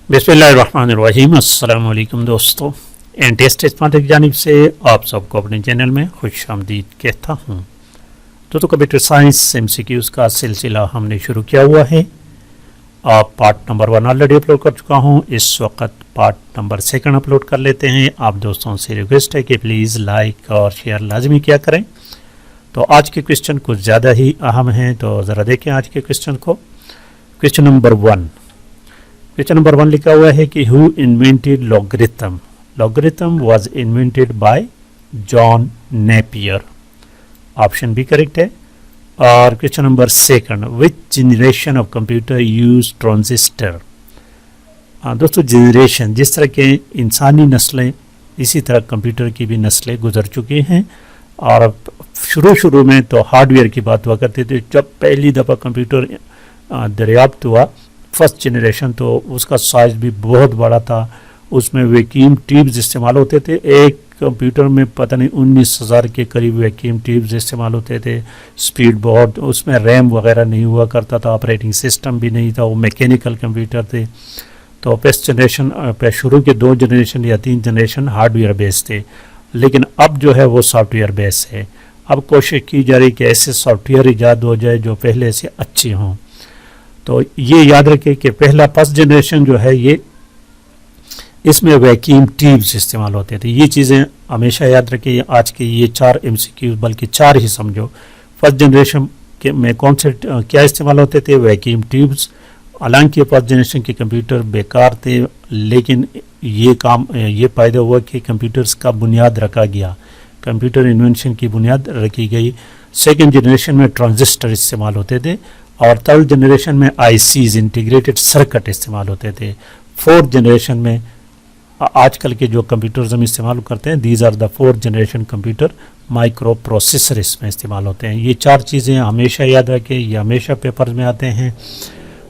बिस्मिल्लाहिर्रहमानिर्रहीम। अस्सलाम वालेकुम दोस्तों, एंड टेस्ट स्मार्ट की जानिब से आप सबको अपने चैनल में खुशामदीद कहता हूँ। तो कंप्यूटर साइंस MCQs का सिलसिला हमने शुरू किया हुआ है। आप पार्ट नंबर 1 ऑलरेडी अपलोड कर चुका हूँ, इस वक्त पार्ट नंबर 2 अपलोड कर लेते हैं। आप दोस्तों से रिक्वेस्ट है कि प्लीज़ लाइक और शेयर लाजमी किया करें। तो आज के क्वेश्चन कुछ ज़्यादा ही अहम हैं, तो ज़रा देखें आज के क्वेश्चन को। क्वेश्चन नंबर 1 लिखा हुआ है कि who invented logarithm. Logarithm was invented by John Napier. Option B correct है। और question number 2, which generation of computer use transistor. दोस्तों, जनरेशन जिस तरह के इंसानी नस्लें, इसी तरह कंप्यूटर की भी नस्लें गुजर चुकी हैं। और शुरू में तो हार्डवेयर की बात हुआ करती थी। जब पहली दफ़ा कंप्यूटर दरियाफ्त हुआ फर्स्ट जनरेशन, तो उसका साइज़ भी बहुत बड़ा था। उसमें वैक्यूम ट्यूब्स इस्तेमाल होते थे। एक कंप्यूटर में पता नहीं 19,000 के करीब वैक्यूम ट्यूब्स इस्तेमाल होते थे। स्पीड बहुत, उसमें रैम वगैरह नहीं हुआ करता था, ऑपरेटिंग सिस्टम भी नहीं था, वो मैकेनिकल कंप्यूटर थे। तो फर्स्ट जनरेशन पे शुरू के 2 जनरेशन या 3 जनरेशन हार्डवेयर बेस थे, लेकिन अब जो है वो सॉफ्टवेयर बेस है। अब कोशिश की जा रही कि ऐसे सॉफ्टवेयर ईजाद हो जाए जो पहले से अच्छे हों। तो ये याद रखें कि पहला फर्स्ट जनरेशन जो है ये, इसमें वैक्यूम ट्यूब्स इस्तेमाल होते थे। ये चीज़ें हमेशा याद रखें। आज के ये 4 MCQ, बल्कि 4 ही समझो। फर्स्ट जनरेशन के में कौन से क्या इस्तेमाल होते थे? Vacuum tubes. हालांकि फर्स्ट जनरेशन के कंप्यूटर बेकार थे, लेकिन ये पैदा हुआ कि कंप्यूटर्स का बुनियाद रखा गया, कंप्यूटर इन्वेंशन की बुनियाद रखी गई। सेकेंड जनरेशन में ट्रांजिस्टर इस्तेमाल होते थे, और थर्ड जनरेशन में ICs इंटीग्रेटेड सर्किट इस्तेमाल होते थे। फोर्थ जनरेशन में आजकल के जो कंप्यूटर्स हम इस्तेमाल करते हैं, these are the 4th generation computer. Microprocessor इसमें इस्तेमाल होते हैं। ये 4 चीज़ें हमेशा याद रखें, ये हमेशा पेपर में आते हैं।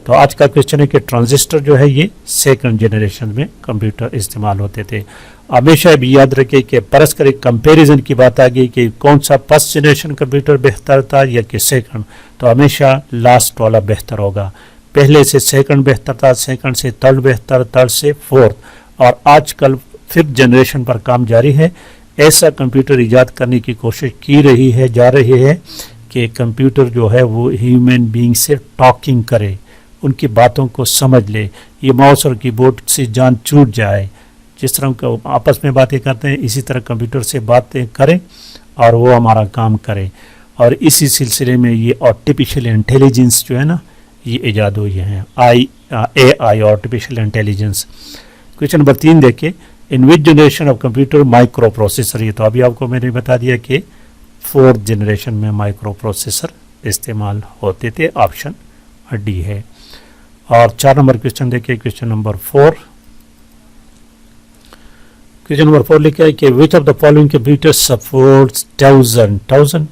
तो आज का क्वेश्चन है कि ट्रांजिस्टर जो है ये 2nd जनरेशन में कंप्यूटर इस्तेमाल होते थे। हमेशा भी याद रखें कि परस्पर एक कंपेरिजन की बात आ गई कि कौन सा फर्स्ट जनरेशन कंप्यूटर बेहतर था या कि 2nd, तो हमेशा लास्ट वाला बेहतर होगा। पहले से 2nd बेहतर था, 2nd से 3rd बेहतर, 3rd से 4th, और आजकल 5th जनरेशन पर काम जारी है। ऐसा कंप्यूटर ईजाद करने की कोशिश जा रही है कि कंप्यूटर जो है वो ह्यूमन बीइंग से टॉकिंग करे, उनकी बातों को समझ ले। ये माउस और कीबोर्ड से जान छूट जाए। जिस तरह का आपस में बातें करते हैं, इसी तरह कंप्यूटर से बातें करें और वो हमारा काम करे। और इसी सिलसिले में ये आर्टिफिशियल इंटेलिजेंस जो है ना, ये ईजाद हुई है। AI artificial intelligence. Question number 3 देखिए, in which generation of computer microprocessor. ये तो अभी आपको मैंने बता दिया कि 4th जनरेशन में माइक्रो प्रोसेसर इस्तेमाल होते थे। ऑप्शन D है। और 4 नंबर क्वेश्चन देखिए, क्वेश्चन नंबर 4। क्वेश्चन नंबर 4 लिखा है कि विच of the following computer supports 1000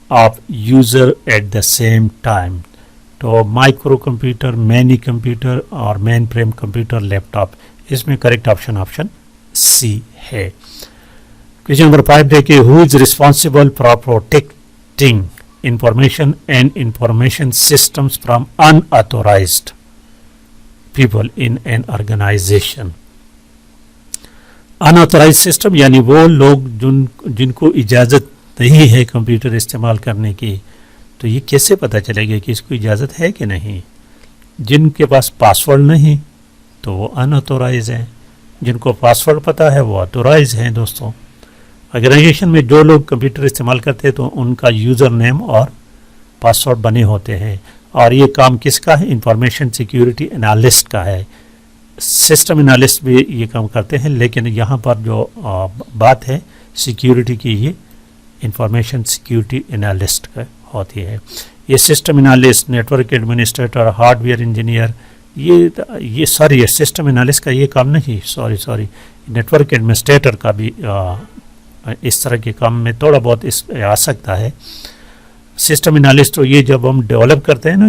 of user at the same time. तो माइक्रो कंप्यूटर, मैनी कंप्यूटर और मेन फ्रेम कंप्यूटर, लैपटॉप। इसमें करेक्ट ऑप्शन C है। क्वेश्चन नंबर 5 देखिए, who is responsible for protecting information and information systems from unauthorized people in an organization। Unauthorize system यानी वो लोग जिनको इजाज़त नहीं है कंप्यूटर इस्तेमाल करने की। तो ये कैसे पता चलेगा कि इसको इजाज़त है कि नहीं? जिनके पास पासवर्ड नहीं तो वो अनऑथोराइज हैं, जिनको पासवर्ड पता है वो ऑथोराइज हैं। दोस्तों, ऑर्गेनाइजेशन में जो लोग कंप्यूटर इस्तेमाल करते हैं तो उनका यूज़र नेम और पासवर्ड बने होते हैं। और ये काम किसका है? इंफॉर्मेशन सिक्योरिटी एनालिस्ट का है। सिस्टम एनालिस्ट भी ये काम करते हैं, लेकिन यहाँ पर जो बात है सिक्योरिटी की, ये इंफॉर्मेशन सिक्योरिटी एनालिस्ट का होती है। ये system analyst, network administrator, hardware engineer, ये सिस्टम एनालिस्ट का ये काम नहीं, सॉरी नेटवर्क एडमिनिस्ट्रेटर का भी इस तरह के काम में थोड़ा बहुत इस आ सकता है। सिस्टम एनालिस्ट तो ये जब हम डेवलप करते हैं ना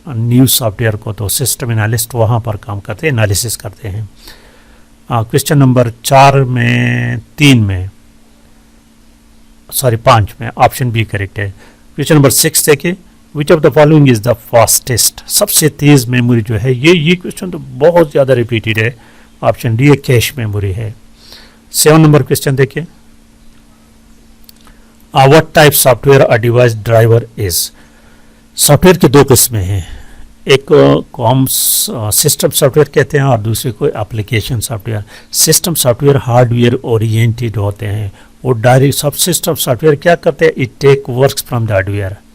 न्यू सॉफ्टवेयर को, तो सिस्टम एनालिस्ट वहाँ पर काम करते हैं, एनालिसिस करते हैं। क्वेश्चन नंबर 5 में ऑप्शन बी करेक्ट है। क्वेश्चन नंबर 6 देखिए, which of the following is the fastest, सबसे तेज मेमोरी जो है, ये क्वेश्चन तो बहुत ज़्यादा रिपीटेड है। ऑप्शन डी है कैश मेमोरी है। 7 नंबर क्वेश्चन देखिए, what type software a device driver is. Software के दो किस्में हैं, एक को हम सिस्टम सॉफ्टवेयर कहते हैं और दूसरे को application software. System software hardware oriented होते हैं, वो डायरेक्ट सब सिस्टम सॉफ्टवेयर क्या करते हैं, it take works from the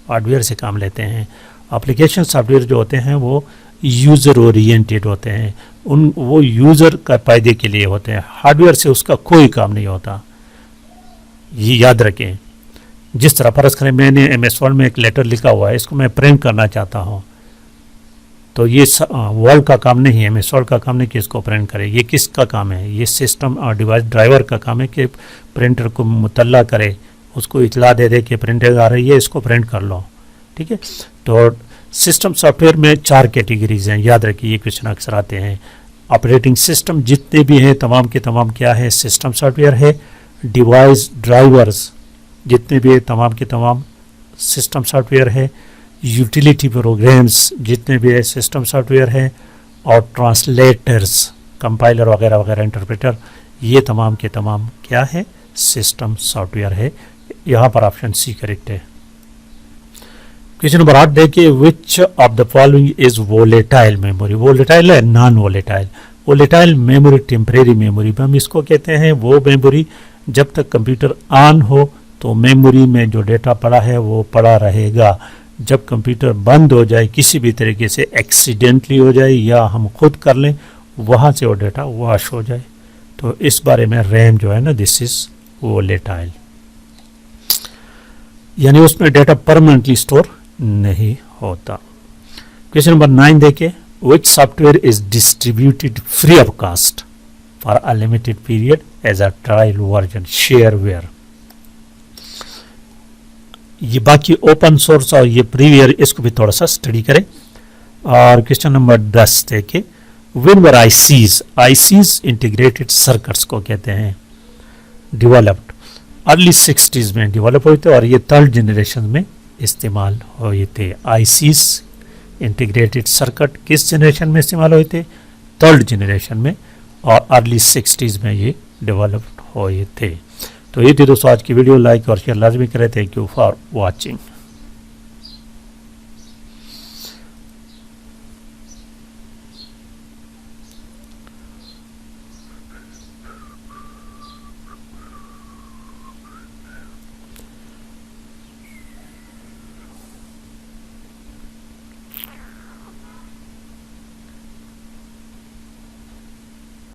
hardware से काम लेते हैं। एप्लीकेशन सॉफ्टवेयर जो होते हैं वो यूज़र ओरिएंटेड होते हैं, वो यूज़र का फायदे के लिए होते हैं, हार्डवेयर से उसका कोई काम नहीं होता, ये याद रखें। जिस तरह फर्ज करें मैंने MS वर्ड में एक लेटर लिखा हुआ है, इसको मैं प्रिंट करना चाहता हूँ, तो ये वर्ड का काम नहीं है, MS वर्ड का काम नहीं कि इसको प्रिंट करे, ये किसका काम है, ये सिस्टम और डिवाइस ड्राइवर का काम है कि प्रिंटर को मुतल्ला करे, उसको इतला दे दे कि प्रिंटर आ रही है, इसको प्रिंट कर लो, ठीक है। तो सिस्टम सॉफ्टवेयर में 4 कैटेगरीज हैं, याद रखिए, ये क्वेश्चन अक्सर आते हैं। ऑपरेटिंग सिस्टम जितने भी हैं तमाम के तमाम क्या है, सिस्टम सॉफ्टवेयर है। डिवाइस ड्राइवर्स जितने भी हैं तमाम के तमाम सिस्टम सॉफ्टवेयर है। यूटिलिटी प्रोग्राम्स जितने भी है सिस्टम सॉफ्टवेयर है। और ट्रांसलेटर्स, कंपाइलर वगैरह वगैरह, इंटरप्रेटर, ये तमाम के तमाम क्या है, सिस्टम सॉफ्टवेयर है। यहाँ पर ऑप्शन सी करेक्ट है। क्वेश्चन नंबर 8 देखिए, which of the following is volatile memory. Volatile है non volatile. Volatile memory temporary memory, हम इसको कहते हैं वो मेमोरी जब तक कंप्यूटर ऑन हो तो मेमोरी में जो डेटा पड़ा है वो पड़ा रहेगा। जब कंप्यूटर बंद हो जाए, किसी भी तरीके से एक्सीडेंटली हो जाए या हम खुद कर लें, वहाँ से वो डेटा वॉश हो जाए, तो इस बारे में रैम जो है ना, दिस इज वोलेटाइल, यानी उसमें डेटा परमानेंटली स्टोर नहीं होता। क्वेश्चन नंबर 9 देखिए, which software is distributed free of cost for a limited period as a trial version, shareware. ये बाकी ओपन सोर्स और ये प्रीवियर, इसको भी थोड़ा सा स्टडी करें। और क्वेश्चन नंबर 10 देखिए, when were ICs integrated circuits को कहते हैं, डेवलप्ड अर्ली 60s में डेवलप हुए थे और ये 3rd जनरेशन में इस्तेमाल हुए थे। आईसीज इंटीग्रेटेड सर्किट किस जनरेशन में इस्तेमाल हुए थे, 3rd जनरेशन में, और अर्ली 60s में ये डेवलप्ड हुए थे। तो ये थी दोस्तों आज की वीडियो, लाइक और शेयर लाजमी करें। Thank you for watching.